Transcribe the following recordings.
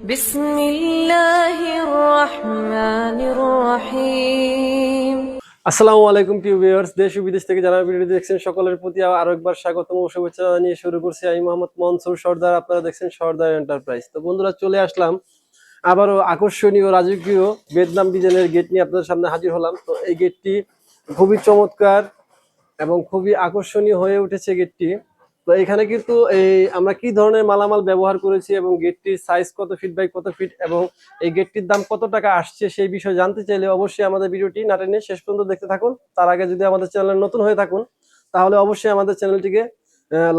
বিসমিল্লাহির রহমানির রহিম। আসসালামু আলাইকুম প্রিয় ভিউয়ার্স, দেশ ও বিদেশ থেকে যারা ভিডিওটি দেখছেন সকলের প্রতি আরো একবার স্বাগতম ও শুভেচ্ছা জানিয়ে শুরু করছি আমি মোহাম্মদ মনসুর সর্দার। আপনারা দেখছেন সর্দার এন্টারপ্রাইজ। তো বন্ধুরা, চলে আসলাম আবারও আকর্ষণীয় রাজকীয় ভিয়েতনাম ডিজাইনের গেট নিয়ে আপনাদের সামনে হাজির হলাম। তো এই গেটটি খুবই চমৎকার এবং খুবই আকর্ষণীয় হয়ে উঠেছে গেটটি। তো এখানে কিন্তু আমরা কি ধরনের মালামাল ব্যবহার করেছি এবং গেটটির সাইজ কত ফিট বাই কত ফিট এবং এই গেটটির দাম কত টাকা আসছে সেই বিষয়ে জানতে চাইলে অবশ্যই আমাদের ভিডিওটি না টেনে শেষ পর্যন্ত দেখতে থাকুন। তার আগে যদি আমাদের চ্যানেলে নতুন হয়ে থাকুন তাহলে অবশ্যই আমাদের চ্যানেলটিকে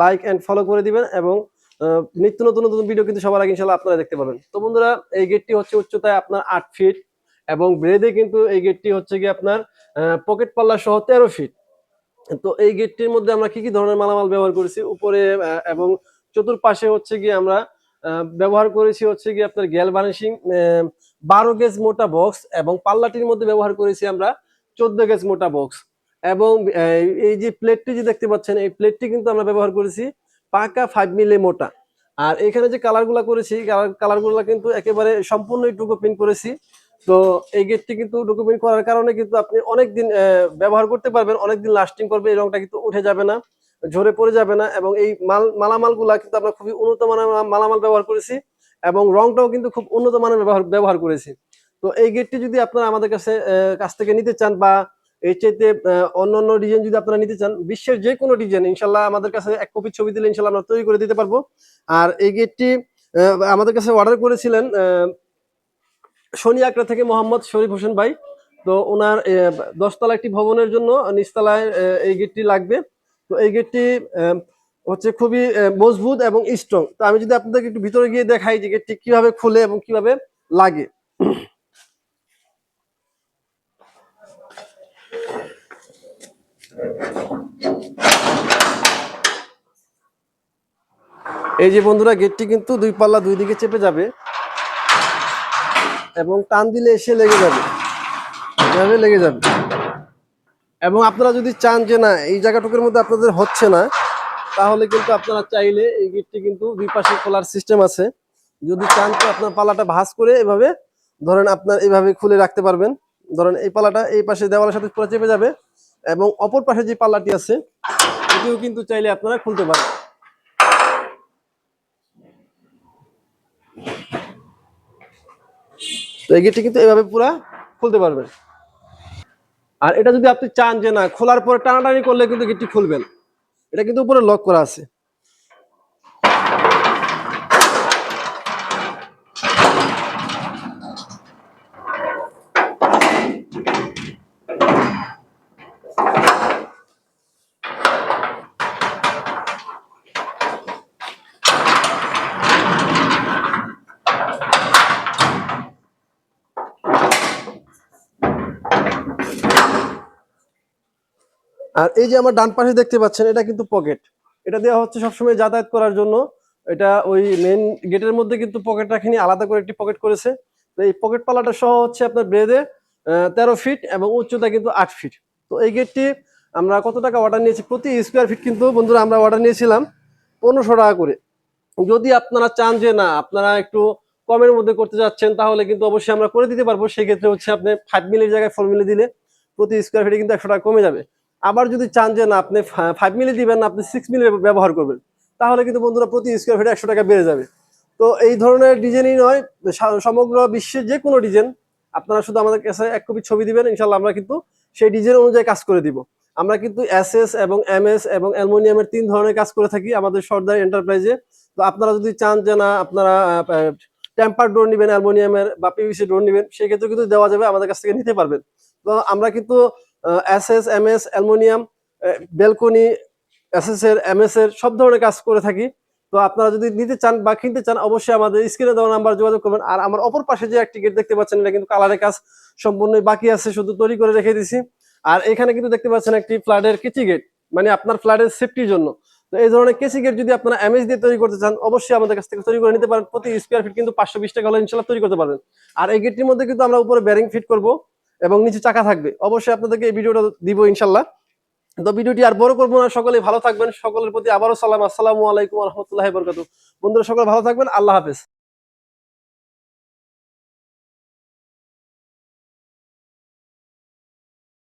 লাইক এন্ড ফলো করে দিবেন এবং নিত্য নতুন নতুন ভিডিও কিন্তু সবার আগে ইনশাআল্লাহ আপনারা দেখতে পাবেন। তো বন্ধুরা, এই গেটটি হচ্ছে উচ্চতায় আপনার 8 ফিট এবং ব্রেডে কিন্তু এই গেটটি হচ্ছে কি আপনার পকেট পাল্লা সহ 13 ফিট। তো এই গেটটির মধ্যে আমরা কি কি ধরনের মালামাল ব্যবহার করেছি উপরে এবং চতুর্পাশে হচ্ছে গিয়ে আমরা ব্যবহার করেছি হচ্ছে গিয়ে আপনার গ্যাল বার্নিশিং 12 গেজ মোটা বক্স এবং পাল্লাটির মধ্যে ব্যবহার করেছি আমরা 14 গেজ মোটা বক্স এবং এই যে প্লেটটি যে দেখতে পাচ্ছেন এই প্লেটটি কিন্তু আমরা ব্যবহার করেছি পাকা 5 মিলি মোটা। আর এখানে যে কালারগুলো করেছি কালারগুলো কিন্তু একেবারে সম্পূর্ণ টুকু প্রিন্ট করেছি। তো এই গেটটি কিন্তু ডকুমেন্ট করার কারণে কিন্তু আপনি অনেকদিন ব্যবহার করতে পারবেন, অনেকদিন লাস্টিং করবে, এই রংটা কিন্তু উঠে যাবে না, ঝরে পড়ে যাবে না এবং এই মালামালগুলা কিন্তু আমরা খুবই উন্নত মানের মালামাল ব্যবহার করেছি এবং রংটাও কিন্তু খুব উন্নত মানের ব্যবহার করেছি। তো এই গেটটি যদি আপনারা আমাদের কাছ থেকে নিতে চান বা এর চাইতে অন্য ডিজাইন যদি আপনারা নিতে চান, বিশ্বের যে কোনো ডিজাইন ইনশাল্লাহ আমাদের কাছে এক কপি ছবি দিলে ইনশাল্লাহ আমরা তৈরি করে দিতে পারবো। আর এই গেটটি আমাদের কাছে অর্ডার করেছিলেন শনি আকরা থেকে মোহাম্মদ শরীফ হোসেন ভাই। তো ওনার 10 তলা একটি ভবনের জন্য নিচতলায় এই গেটটি লাগবে। তো এই গেটটি হচ্ছে খুবই মজবুত এবং স্ট্রং। তো আমি যদি আপনাদেরকে একটু ভিতরে গিয়ে দেখাই যে গেটটি কিভাবে খুলে এবং কিভাবে লাগে। এই যে বন্ধুরা, গেটটি কিন্তু দুই পাল্লা দুই দিকে চেপে যাবে এবং টান দিলে এসে লেগে যাবে, এভাবে লেগে যাবে। এবং আপনারা যদি চান যে না এই জায়গাটুকুর মধ্যে আপনাদের হচ্ছে না, তাহলে কিন্তু আপনারা চাইলে এই গেটটি কিন্তু দুই পাশে খোলার সিস্টেম আছে। যদি চান তো আপনার পাল্লাটা ভাঁজ করে এভাবে ধরেন আপনার এইভাবে খুলে রাখতে পারবেন। ধরেন এই পাল্লাটা এই পাশে দেওয়ালের সাথে পুরো চেপে যাবে এবং অপর পাশে যে পাল্লাটি আছে এটিও কিন্তু চাইলে আপনারা খুলতে পারেন। তো এই গেটটি কিন্তু এইভাবে পুরা খুলতে পারবেন। আর এটা যদি আপনি চান যে না খোলার পরে টানাটানি করলে কিন্তু গেটটি খুলবেন, এটা কিন্তু উপরে লক করা আছে। আর এই যে আমার ডান পাশে দেখতে পাচ্ছেন এটা কিন্তু পকেট, এটা দেওয়া হচ্ছে সবসময় যাতায়াত করার জন্য। এটা ওই মেন গেটের মধ্যে কিন্তু পকেট রাখিনি, আলাদা করে একটি পকেট করেছে। তো এই পকেট পাল্লাটা সহ হচ্ছে আপনার ব্রেডে 13 ফিট এবং উচ্চতা কিন্তু 8 ফিট। তো এই গেটটি আমরা কত টাকা অর্ডার নিয়েছি, প্রতি স্কোয়ার ফিট কিন্তু বন্ধুরা আমরা অর্ডার নিয়েছিলাম 1500 টাকা করে। যদি আপনারা চান যে না আপনারা একটু কমের মধ্যে করতে যাচ্ছেন তাহলে কিন্তু অবশ্যই আমরা করে দিতে পারবো। সেক্ষেত্রে হচ্ছে আপনি 5 মিলির জায়গায় 4 মিলি দিলে প্রতি স্কোয়ার ফিটে কিন্তু 100 টাকা কমে যাবে। আবার যদি চান যে না আপনি 5 মিলি দিবেন না, আপনি 6 মিলি ব্যবহার করবেন, তাহলে কিন্তু বন্ধুরা প্রতি স্কোয়ার ফিটে 100 টাকা বেড়ে যাবে। তো এই ধরনের ডিজাইনই নয়, সমগ্র বিশ্বের যে কোনো ডিজাইন আপনারা শুধু আমাদের কাছে এক কপি ছবি দিবেন, ইনশাল্লাহ আমরা কিন্তু সেই ডিজাইন অনুযায়ী কাজ করে দিব। আমরা কিন্তু এসএস এবং এমএস এবং অ্যালুমিনিয়ামের 3 ধরনের কাজ করে থাকি আমাদের সর্দার এন্টারপ্রাইজে। তো আপনারা যদি চান যে না আপনারা টেম্পার ডোর নেবেন অ্যালুমিনিয়ামের বা পিভিসি ডোর নেবেন, সেক্ষেত্রে কিন্তু দেওয়া যাবে, আমাদের কাছ থেকে নিতে পারবেন। তো আমরা কিন্তু SS MS aluminium balcony SS এর এমএস এর সব ধরনের কাজ করে থাকি। তো আপনারা যদি নিতে চান বা কিনতে চান অবশ্যই আমাদের স্ক্রিনে দেওয়া নাম্বার যোগাযোগ করবেন। আর আমার অপর পাশে যে একটি গেট দেখতে পাচ্ছেন এটা কিন্তু কালারের কাজ সম্পূর্ণই বাকি আছে, শুধু তৈরি করে রেখে দিছি। আর এখানে কিন্তু দেখতে পাচ্ছেন একটি ফ্ল্যাটের কেচি গেট, মানে আপনার ফ্ল্যাটের সেফটির জন্য। তো এই ধরনের কেসি গেট যদি আপনারা এমএস দিয়ে তৈরি করতে চান অবশ্যই আমাদের কাছ থেকে তৈরি করে নিতে পারেন। প্রতি স্কোয়ার ফিট কিন্তু 520 টাকা হলে ইনশাল্লাহ তৈরি করতে পারবেন। আর এই গেটটির মধ্যে কিন্তু আমরা উপরে ব্যারিং ফিট করব এবং নিচে চাকা থাকবে। অবশ্যই আপনাদেরকে এই ভিডিওটা দিব ইনশাল্লাহ। তো ভিডিওটি আর বড় করবো না, সকলেই ভালো থাকবেন, সকলের প্রতি আবারও সালাম, আসসালামু আলাইকুম ওয়া রাহমাতুল্লাহি ওয়া বারাকাতুহু। বন্ধুরা সকলে ভালো থাকবেন, আল্লাহ হাফেজ।